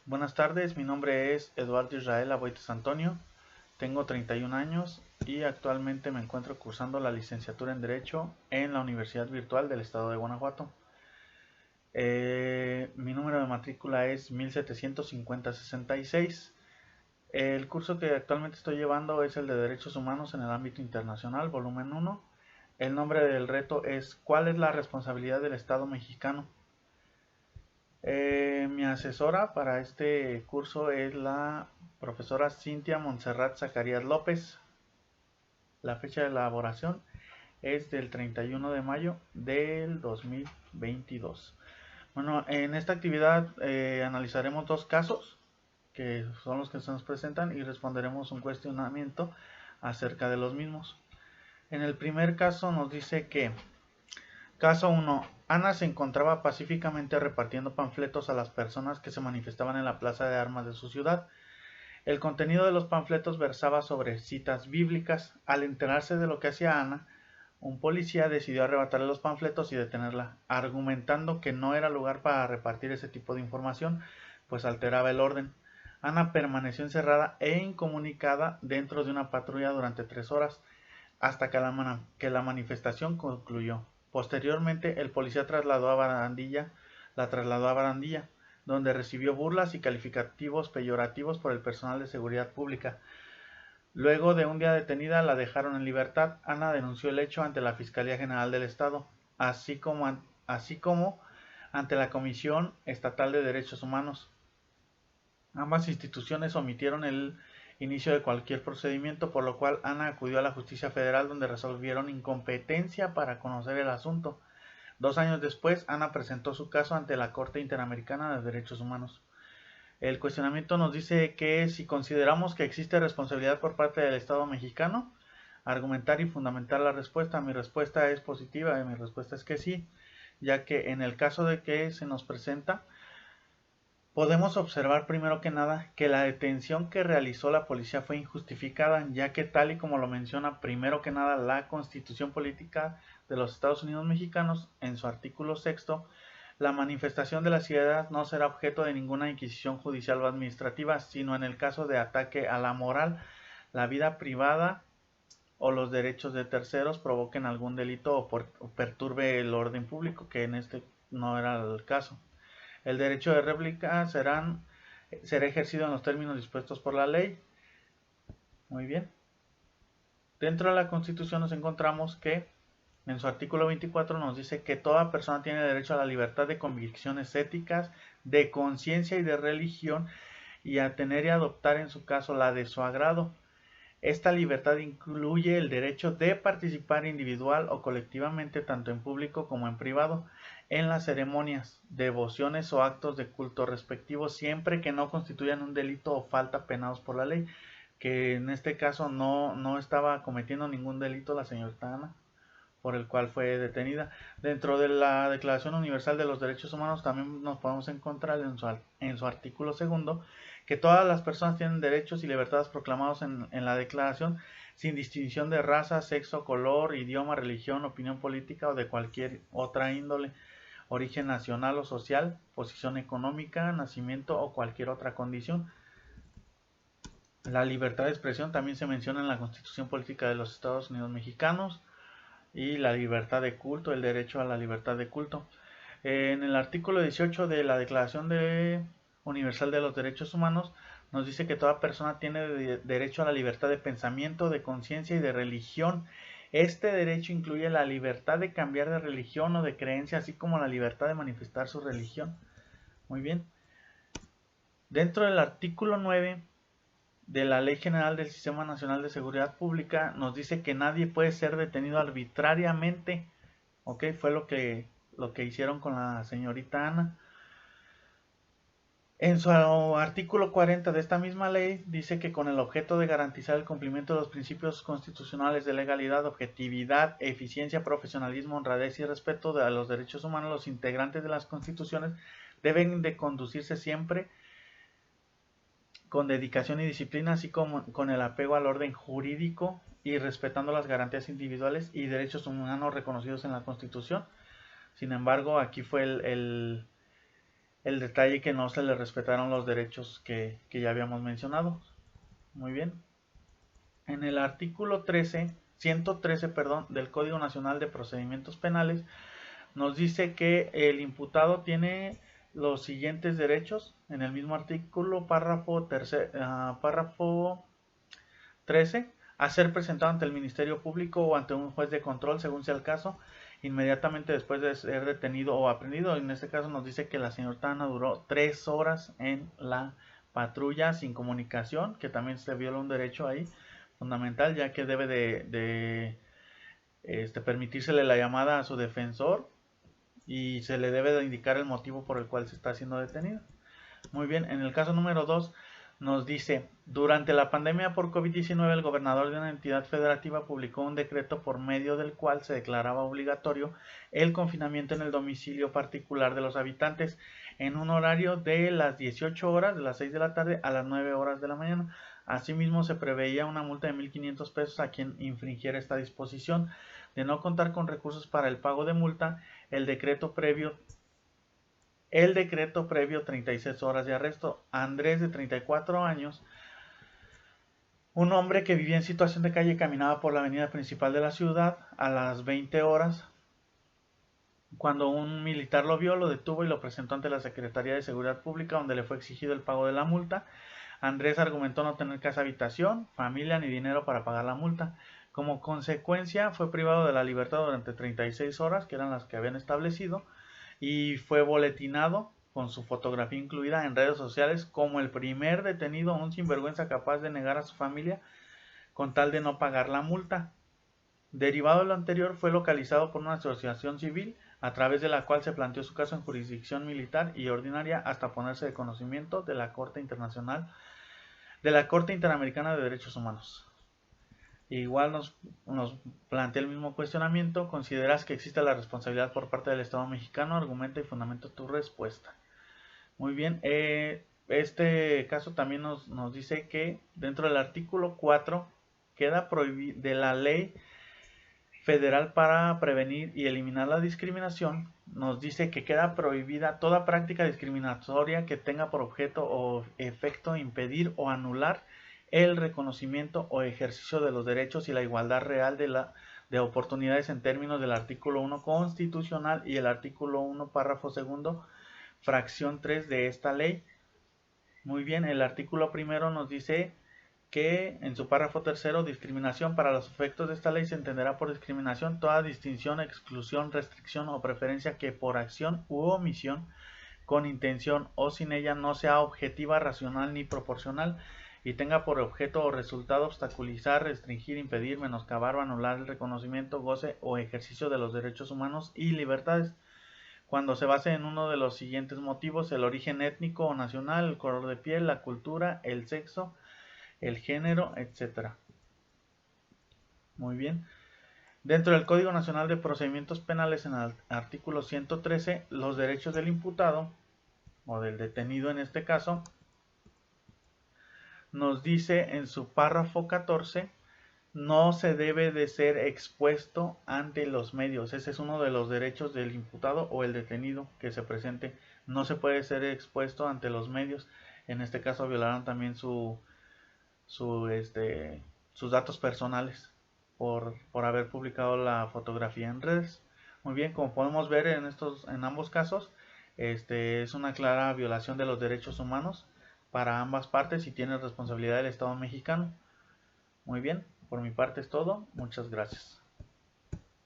Buenas tardes, mi nombre es Eduardo Israel Aboites Antonio, tengo 31 años y actualmente me encuentro cursando la licenciatura en Derecho en la Universidad Virtual del Estado de Guanajuato. Mi número de matrícula es 175066. El curso que actualmente estoy llevando es el de Derechos Humanos en el ámbito internacional, volumen 1. El nombre del reto es ¿cuál es la responsabilidad del Estado mexicano? Mi asesora para este curso es la profesora Cintia Montserrat Zacarías López. La fecha de elaboración es del 31 de mayo del 2022. Bueno, en esta actividad analizaremos dos casos que son los que se nos presentan y responderemos un cuestionamiento acerca de los mismos. En el primer caso nos dice que Caso 1. Ana se encontraba pacíficamente repartiendo panfletos a las personas que se manifestaban en la plaza de armas de su ciudad. El contenido de los panfletos versaba sobre citas bíblicas. Al enterarse de lo que hacía Ana, un policía decidió arrebatarle los panfletos y detenerla, argumentando que no era lugar para repartir ese tipo de información, pues alteraba el orden. Ana permaneció encerrada e incomunicada dentro de una patrulla durante 3 horas, hasta que la manifestación concluyó. Posteriormente, el policía la trasladó a Barandilla, donde recibió burlas y calificativos peyorativos por el personal de seguridad pública. Luego de un día detenida, la dejaron en libertad. Ana denunció el hecho ante la Fiscalía General del Estado, así como ante la Comisión Estatal de Derechos Humanos. Ambas instituciones omitieron el inicio de cualquier procedimiento, por lo cual Ana acudió a la Justicia Federal, donde resolvieron incompetencia para conocer el asunto. 2 años después, Ana presentó su caso ante la Corte Interamericana de Derechos Humanos. El cuestionamiento nos dice que si consideramos que existe responsabilidad por parte del Estado mexicano, argumentar y fundamentar la respuesta. Mi respuesta es positiva y mi respuesta es que sí, ya que en el caso de que se nos presenta, podemos observar primero que nada que la detención que realizó la policía fue injustificada, ya que tal y como lo menciona primero que nada la Constitución Política de los Estados Unidos Mexicanos en su artículo 6, la manifestación de la ciudad no será objeto de ninguna inquisición judicial o administrativa, sino en el caso de ataque a la moral, la vida privada o los derechos de terceros, provoquen algún delito o perturbe el orden público, que en este no era el caso. El derecho de réplica será ejercido en los términos dispuestos por la ley. Muy bien. Dentro de la Constitución nos encontramos que en su artículo 24 nos dice que toda persona tiene derecho a la libertad de convicciones éticas, de conciencia y de religión, y a tener y adoptar en su caso la de su agrado. Esta libertad incluye el derecho de participar individual o colectivamente, tanto en público como en privado, en las ceremonias, devociones o actos de culto respectivos, siempre que no constituyan un delito o falta penados por la ley, que en este caso no estaba cometiendo ningún delito la señorita Ana, por el cual fue detenida. Dentro de la Declaración Universal de los Derechos Humanos también nos podemos encontrar en su artículo 2 que todas las personas tienen derechos y libertades proclamados en la declaración, sin distinción de raza, sexo, color, idioma, religión, opinión política o de cualquier otra índole, origen nacional o social, posición económica, nacimiento o cualquier otra condición. La libertad de expresión también se menciona en la Constitución Política de los Estados Unidos Mexicanos, y la libertad de culto, el derecho a la libertad de culto. En el artículo 18 de la Declaración Universal de los Derechos Humanos nos dice que toda persona tiene derecho a la libertad de pensamiento, de conciencia y de religión. Este derecho incluye la libertad de cambiar de religión o de creencia, así como la libertad de manifestar su religión. Muy bien. Dentro del artículo 9 de la Ley General del Sistema Nacional de Seguridad Pública nos dice que nadie puede ser detenido arbitrariamente. Ok, fue lo que hicieron con la señorita Ana. En su artículo 40 de esta misma ley dice que con el objeto de garantizar el cumplimiento de los principios constitucionales de legalidad, objetividad, eficiencia, profesionalismo, honradez y respeto de los derechos humanos, los integrantes de las constituciones deben de conducirse siempre con dedicación y disciplina, así como con el apego al orden jurídico y respetando las garantías individuales y derechos humanos reconocidos en la Constitución. Sin embargo, aquí fue el detalle que no se le respetaron los derechos que ya habíamos mencionado. Muy bien. En el artículo 113, del Código Nacional de Procedimientos Penales, nos dice que el imputado tiene los siguientes derechos. En el mismo artículo, párrafo 13, a ser presentado ante el Ministerio Público o ante un juez de control, según sea el caso, inmediatamente después de ser detenido o aprendido. En este caso nos dice que la señorita Ana duró 3 horas en la patrulla sin comunicación, que también se viola un derecho ahí fundamental, ya que debe de permitírsele la llamada a su defensor y se le debe de indicar el motivo por el cual se está siendo detenido. Muy bien, en el caso número 2 nos dice, durante la pandemia por COVID-19 el gobernador de una entidad federativa publicó un decreto por medio del cual se declaraba obligatorio el confinamiento en el domicilio particular de los habitantes en un horario de las 18 horas, de las 6 de la tarde a las 9 horas de la mañana. Asimismo se preveía una multa de 1.500 pesos a quien infringiera esta disposición. De no contar con recursos para el pago de multa, el decreto previo 36 horas de arresto. Andrés, de 34 años, un hombre que vivía en situación de calle, caminaba por la avenida principal de la ciudad a las 20 horas. Cuando un militar lo vio, lo detuvo y lo presentó ante la Secretaría de Seguridad Pública, donde le fue exigido el pago de la multa. Andrés argumentó no tener casa habitación, familia ni dinero para pagar la multa. Como consecuencia, fue privado de la libertad durante 36 horas, que eran las que habían establecido, y fue boletinado con su fotografía incluida en redes sociales como el primer detenido, un sinvergüenza capaz de negar a su familia con tal de no pagar la multa. Derivado de lo anterior, fue localizado por una asociación civil a través de la cual se planteó su caso en jurisdicción militar y ordinaria hasta ponerse de conocimiento de la Corte Interamericana de Derechos Humanos. Igual nos plantea el mismo cuestionamiento. ¿Consideras que existe la responsabilidad por parte del Estado mexicano? Argumenta y fundamenta tu respuesta. Muy bien, este caso también nos dice que dentro del artículo 4 queda prohibido de la ley federal para prevenir y eliminar la discriminación. Nos dice que queda prohibida toda práctica discriminatoria que tenga por objeto o efecto impedir o anular el reconocimiento o ejercicio de los derechos y la igualdad real de oportunidades en términos del artículo 1 constitucional y el artículo 1, párrafo segundo, fracción 3 de esta ley. Muy bien, el artículo primero nos dice que en su párrafo tercero, discriminación, para los efectos de esta ley se entenderá por discriminación toda distinción, exclusión, restricción o preferencia que por acción u omisión, con intención o sin ella, no sea objetiva, racional ni proporcional y tenga por objeto o resultado obstaculizar, restringir, impedir, menoscabar o anular el reconocimiento, goce o ejercicio de los derechos humanos y libertades, cuando se base en uno de los siguientes motivos: el origen étnico o nacional, el color de piel, la cultura, el sexo, el género, etc. Muy bien. Dentro del Código Nacional de Procedimientos Penales, en el artículo 113, los derechos del imputado, o del detenido en este caso, nos dice en su párrafo 14, no se debe de ser expuesto ante los medios. Ese es uno de los derechos del imputado o el detenido que se presente. No se puede ser expuesto ante los medios. En este caso violaron también sus datos personales por haber publicado la fotografía en redes. Muy bien, como podemos ver en ambos casos, es una clara violación de los derechos humanos para ambas partes y tiene responsabilidad el Estado mexicano. Muy bien, por mi parte es todo. Muchas gracias.